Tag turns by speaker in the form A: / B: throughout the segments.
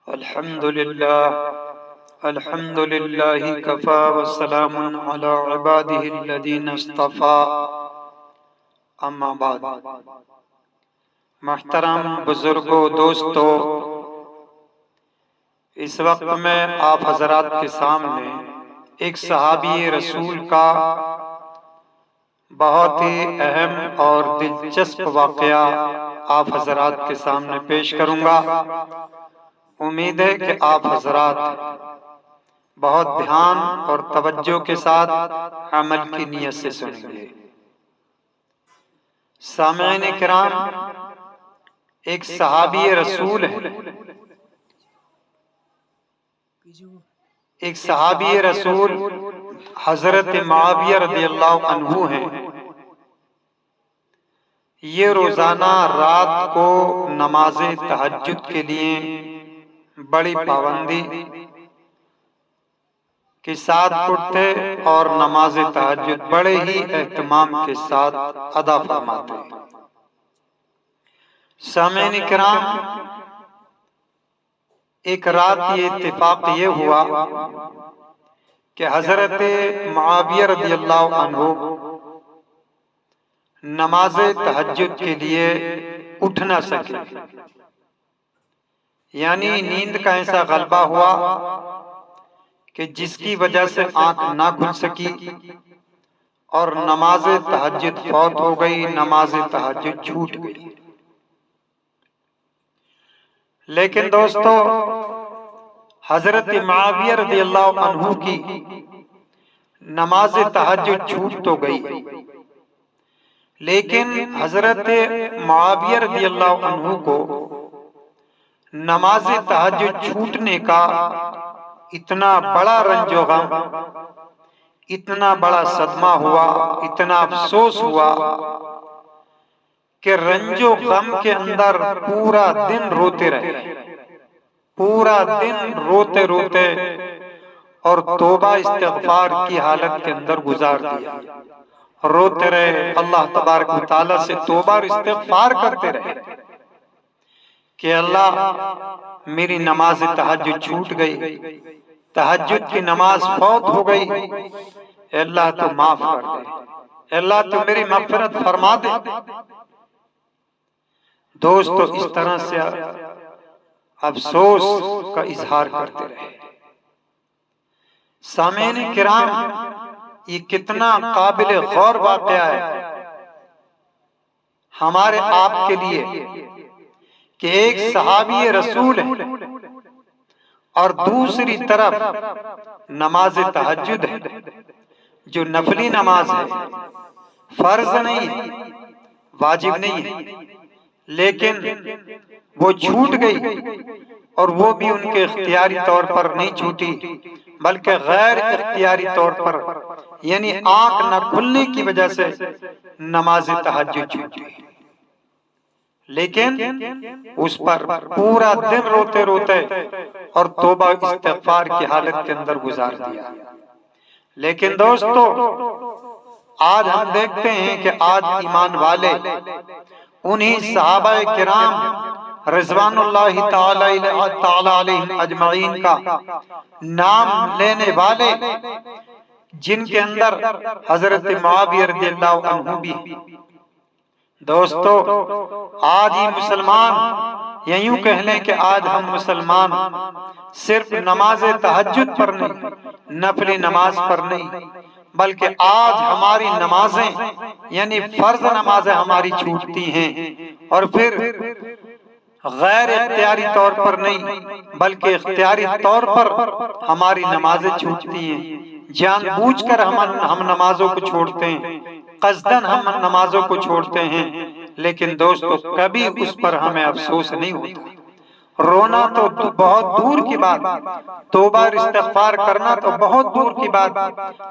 A: الحمد لله كفى والسلام على عباده الذين اصطفى اما بعد۔ محترم بزرگوں، دوستو، اس وقت میں آپ حضرات کے سامنے ایک صحابی رسول کا بہت ہی اہم اور دلچسپ واقعہ آپ حضرات کے سامنے پیش کروں گا۔ امید ہے کہ آپ حضرات بہت دھیان اور توجہ کے ساتھ عمل کی نیت سے سنیں گے۔ سامعین کرام، ایک صحابی رسول ہے، ایک صحابی رسول حضرت معاویہ رضی اللہ عنہ ہیں۔ یہ روزانہ رات کو نماز تہجد کے لیے بڑی پابندی کے ساتھ اٹھتے اور نماز تہجد بڑے ہی اہتمام کے ساتھ ادا فرماتے۔ سامعین کرام، ایک رات یہ اتفاق یہ ہوا کہ حضرت معاویہ رضی اللہ عنہ نماز تہجد کے لیے اٹھ نہ سکے، یعنی نیند کا ایسا غلبہ ہوا کہ جس کی وجہ سے آنکھ نہ کھل سکی اور نماز تہجد فوت ہو گئی، نماز تہجد چھوٹ گئی۔ لیکن دوستو، حضرت معاویہ رضی اللہ عنہ کی نماز تہجد چھوٹ تو گئی، لیکن حضرت معاویہ رضی اللہ عنہ کو نماز تہجد چھوٹنے کا اتنا بڑا رنج و غم، اتنا بڑا صدمہ ہوا، اتنا افسوس ہوا کہ رنج و غم کے اندر پورا دن روتے رہے، پورا دن روتے روتے اور توبہ استغفار کی حالت کے اندر گزار دیا۔ روتے رہے، اللہ تبارک و تعالیٰ سے توبہ اور استغفار کرتے رہے کہ اللہ میری نماز تہجد چھوٹ گئی، تہجد کی نماز فوت ہو گئی، اے اللہ تو معاف کر دے، اے اللہ تو میری مغفرت فرما دے۔ دوستو، اس طرح سے افسوس کا اظہار کرتے رہے۔ سامعین کرام، یہ کتنا قابل غور واقعہ ہے ہمارے آپ کے لیے کہ ایک صحابی رسول ہے اور دوسری طرف نماز تہجد ہے جو نفلی نماز ہے، فرض نہیں ہے، واجب نہیں ہے، لیکن وہ چھوٹ گئی، اور وہ بھی ان کے اختیاری طور پر نہیں چھوٹی بلکہ غیر اختیاری طور پر، یعنی آنکھ نہ کھلنے کی وجہ سے نماز تہجد چھوٹی، لیکن اس پر پورا دن روتے روتے اور توبہ استغفار کی حالت کے اندر گزار دیا۔ لیکن دوستو، آج ہم دیکھتے ہیں کہ آج ایمان والے انہی صحابہ کرام رضوان اللہ تعالی علیہم اجمعین کا نام لینے والے، جن کے اندر حضرت معاویہ رضی اللہ عنہ بھی۔ دوستو، آج ہی مسلمان، یا یوں کہہ لیں کہ آج ہم مسلمان صرف نماز تہجد پر نہیں، نفلی نماز پر نہیں، بلکہ آج ہماری نمازیں، یعنی فرض نمازیں ہماری چھوٹتی ہیں، اور پھر غیر اختیاری طور پر نہیں بلکہ اختیاری طور پر ہماری نمازیں چھوٹتی ہیں۔ جان بوجھ کر ہم نمازوں کو چھوڑتے ہیں، قصداً ہم نمازوں کو چھوڑتے ہیں، لیکن دوستو کبھی اس پر ہمیں افسوس نہیں ہوتا۔ رونا تو بہت دور کی بات، توبہ اور استغفار کرنا تو بہت دور کی بات،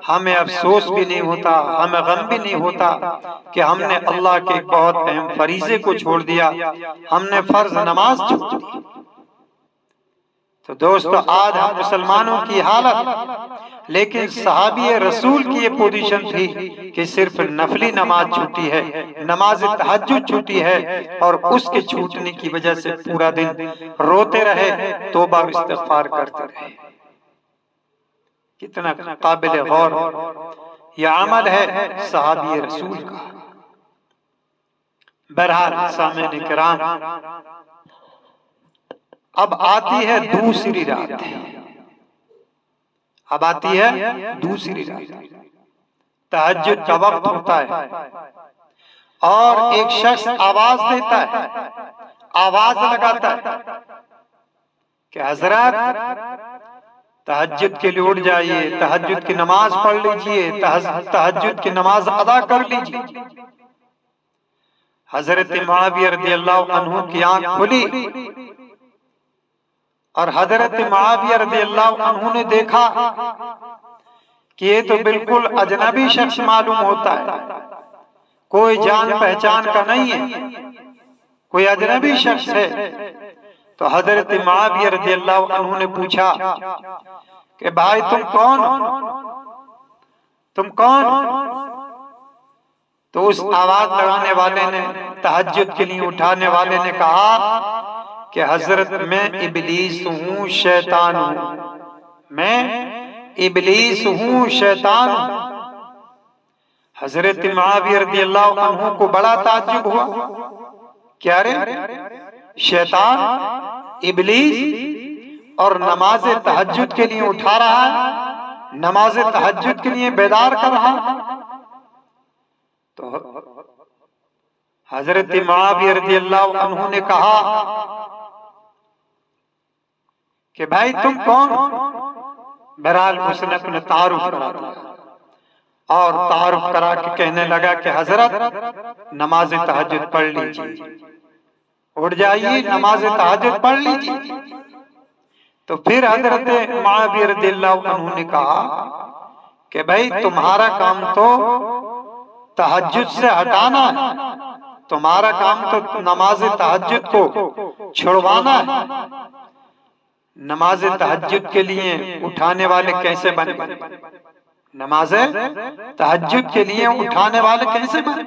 A: ہمیں افسوس بھی نہیں ہوتا، ہمیں غم بھی نہیں ہوتا کہ ہم نے اللہ کے بہت اہم فریضے کو چھوڑ دیا، ہم نے فرض نماز چھوڑ دی۔ تو دوستو آج ہم مسلمانوں کی حالت، لیکن صحابی رسول کی یہ پوزیشن تھی کہ صرف نفلی نماز چھوٹی ہے، نماز تہجد چھوٹی ہے، اور اس کے چھوٹنے کی وجہ سے پورا دن روتے رہے، توبہ اور استغفار کرتے رہے۔ کتنا قابل غور یہ عمل ہے صحابی رسول کا۔ بہرحال سامعین کرام، اب آتی ہے دوسری رات، اب آتی ہے دوسری رات، تہجد کا وقت ہوتا ہے، اور ایک شخص آواز دیتا ہے، آواز لگاتا ہے کہ حضرات تہجد کے لیے اٹھ جائیے، تہجد کی نماز پڑھ لیجئے، تہجد کی نماز ادا کر لیجئے۔ حضرت معاویہ رضی اللہ عنہ کی آنکھ کھلی، اور حضرت معاویہ رضی اللہ عنہ نے دیکھا کہ یہ تو بالکل اجنبی شخص معلوم ہوتا ہے، کوئی جان پہچان کا نہیں ہے، کوئی اجنبی شخص ہے۔ تو حضرت معاویہ رضی اللہ عنہ نے پوچھا کہ بھائی تم کون ہو؟ تم کون ہو؟ تو اس آواز لگانے والے نے، تہجد کے لیے اٹھانے والے نے کہا کہ حضرت میں ابلیس ہوں، شیطان ہوں، میں ابلیس ہوں، شیطان ہوں۔ حضرت معاویہ رضی اللہ عنہ کو بڑا تعجب ہوا، کیا رے شیطان، ابلیس، اور نماز تہجد کے لیے اٹھا رہا ہے، نماز تہجد کے لیے بیدار کر رہا ہے۔ تو حضرت معاویہ رضی اللہ عنہ نے کہا کہ بھائی تم کون ہو؟ بہرحال اس نے اپنا تعارف کرا دیا، اور تعارف کرا کے کہنے لگا کہ حضرت نماز تہجد پڑھ لیجئے، اٹھ جائیے، نماز تہجد پڑھ لیجئے۔ تو پھر حضرت معاویہ رضی اللہ عنہ نے کہا کہ بھائی تمہارا کام تو تہجد سے ہٹانا ہے، تمہارا کام تو نماز تہجد کو چھڑوانا ہے۔ نماز تہجد کے لیے اٹھانے والے کیسے بنے؟ نماز تہجد کے لیے اٹھانے والے کیسے بنے؟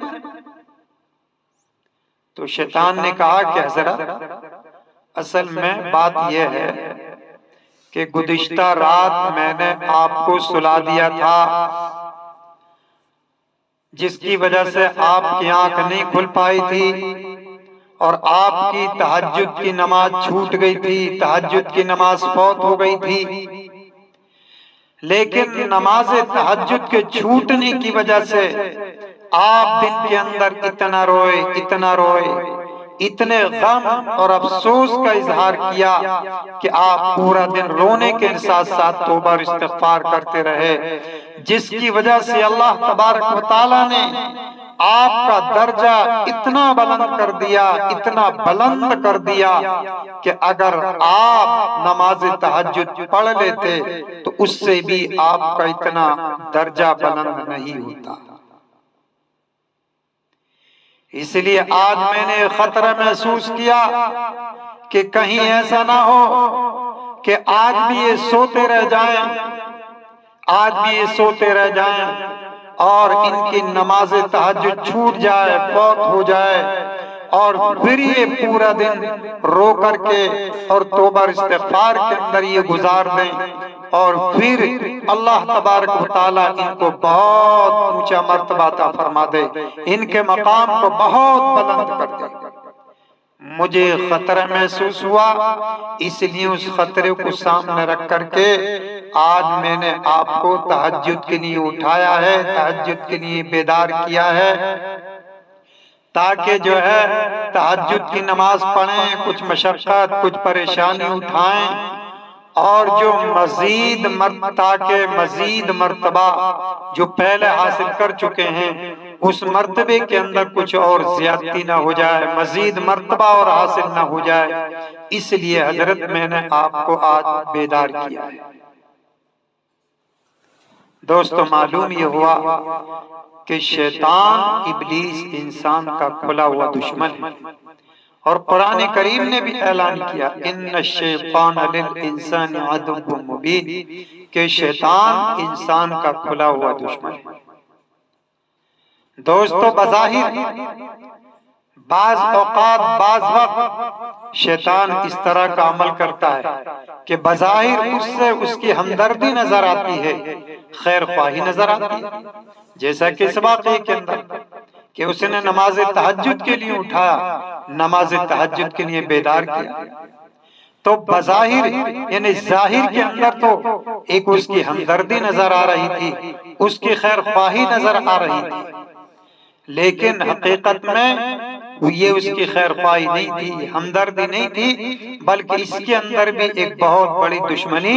A: تو شیطان نے کہا کہ حضرت اصل میں بات یہ ہے کہ گزشتہ رات میں نے آپ کو سلا دیا تھا، جس کی وجہ سے آپ کی آنکھ نہیں کھل پائی تھی، اور آپ کی تہجد کی نماز چھوٹ گئی تھی، تہجد کی نماز فوت ہو گئی تھی۔ لیکن نماز تہجد کے چھوٹنے کی وجہ سے آپ دن کے اندر اتنا روئے، اتنا روئے، اتنے غم اور افسوس کا اظہار کیا کہ آپ پورا دن رونے کے ساتھ ساتھ توبہ اور استغفار کرتے رہے، جس کی وجہ سے اللہ تبارک و تعالیٰ نے آپ کا درجہ اتنا بلند کر دیا، اتنا بلند کر دیا کہ اگر آپ نماز تہجد پڑھ لیتے تو اس سے بھی آپ کا اتنا درجہ بلند نہیں ہوتا۔ اس لیے آج میں نے خطرہ محسوس کیا کہ کہیں ایسا نہ ہو کہ آج بھی یہ سوتے رہ جائیں، آج بھی یہ سوتے رہ جائیں اور ان کی نماز تہجد چھوٹ جائے، فوت ہو جائے، اور پھر یہ پورا دن رو کر کے اور توبہ استغفار کے اندر یہ گزار دیں، اور پھر اللہ تبارک و تعالیٰ ان کو بہت اونچا مرتبہ عطا فرما دے، ان کے مقام کو بہت بلند کر دے۔ مجھے خطرہ محسوس ہوا، اس لیے اس خطرے کو سامنے رکھ کر کے آج میں نے آپ کو تہجد کے لیے اٹھایا ہے، تہجد کے لیے بیدار کیا ہے، تاکہ جو ہے تہجد کی نماز پڑھیں، کچھ مشقت، کچھ پریشانی اٹھائیں، اور جو تاکہ مزید مرتبہ جو پہلے حاصل کر چکے ہیں اس مرتبے کے اندر کچھ اور زیادتی نہ ہو جائے، مزید مرتبہ اور حاصل نہ ہو جائے، اس لیے حضرت میں نے آپ کو آج بیدار کیا ہے۔ دوستو معلوم یہ ہوا کہ شیطان ابلیس انسان کا کھلا ہوا دشمن ہے، اور قرآن کریم نے بھی اعلان کیا ان الشیطان للانسان عدو مبین کہ شیطان انسان کا کھلا ہوا دشمن ہے۔ دوستو بظاہر بعض اوقات بعض وقت شیطان اس طرح کا عمل کرتا ہے کہ بظاہر اس سے اس کی ہمدردی نظر آتی ہے، خیر خواہی نظر آتی ہے، جیسا کہ اس واقعے کے اندر کہ اس نے نماز تہجد کے لیے اٹھایا، نماز تہجد کے لیے بیدار کیا، تو بظاہر یعنی ظاہر کے اندر تو ایک اس کی ہمدردی نظر آ رہی تھی، اس کی خیر خواہی نظر آ رہی تھی، لیکن حقیقت میں یہ اس کی خیر خواہی نہیں تھی، ہمدردی نہیں تھی، بلکہ اس کے اندر بھی ایک بہت بڑی دشمنی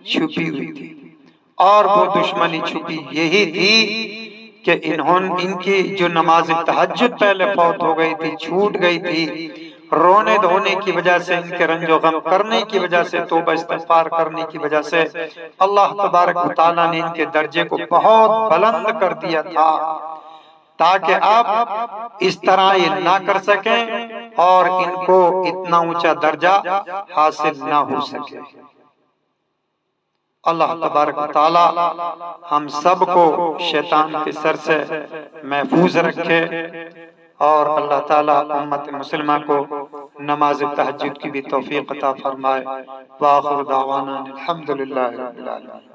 A: چھپی ہوئی تھی، اور وہ دشمنی چھپی یہی تھی کہ ان کی جو نماز تہجد پہلے فوت ہو گئی تھی، چھوٹ گئی تھی، رونے دھونے کی وجہ سے، ان کے رنج و غم کرنے کی وجہ سے، توبہ استغفار کرنے کی وجہ سے اللہ تبارک و تعالیٰ نے ان کے درجے کو بہت بلند کر دیا تھا، تاکہ آپ اس طرح یہ نہ کر سکیں اور ان کو اتنا اونچا درجہ حاصل نہ ہو سکے۔ اللہ تبارک و تعالی ہم سب کو شیطان کے سر سے محفوظ رکھے، اور اللہ تعالی امت مسلمہ کو نماز تہجد کی بھی توفیق عطا فرمائے۔ وآخر دعوانا الحمدللہ رب العالمین۔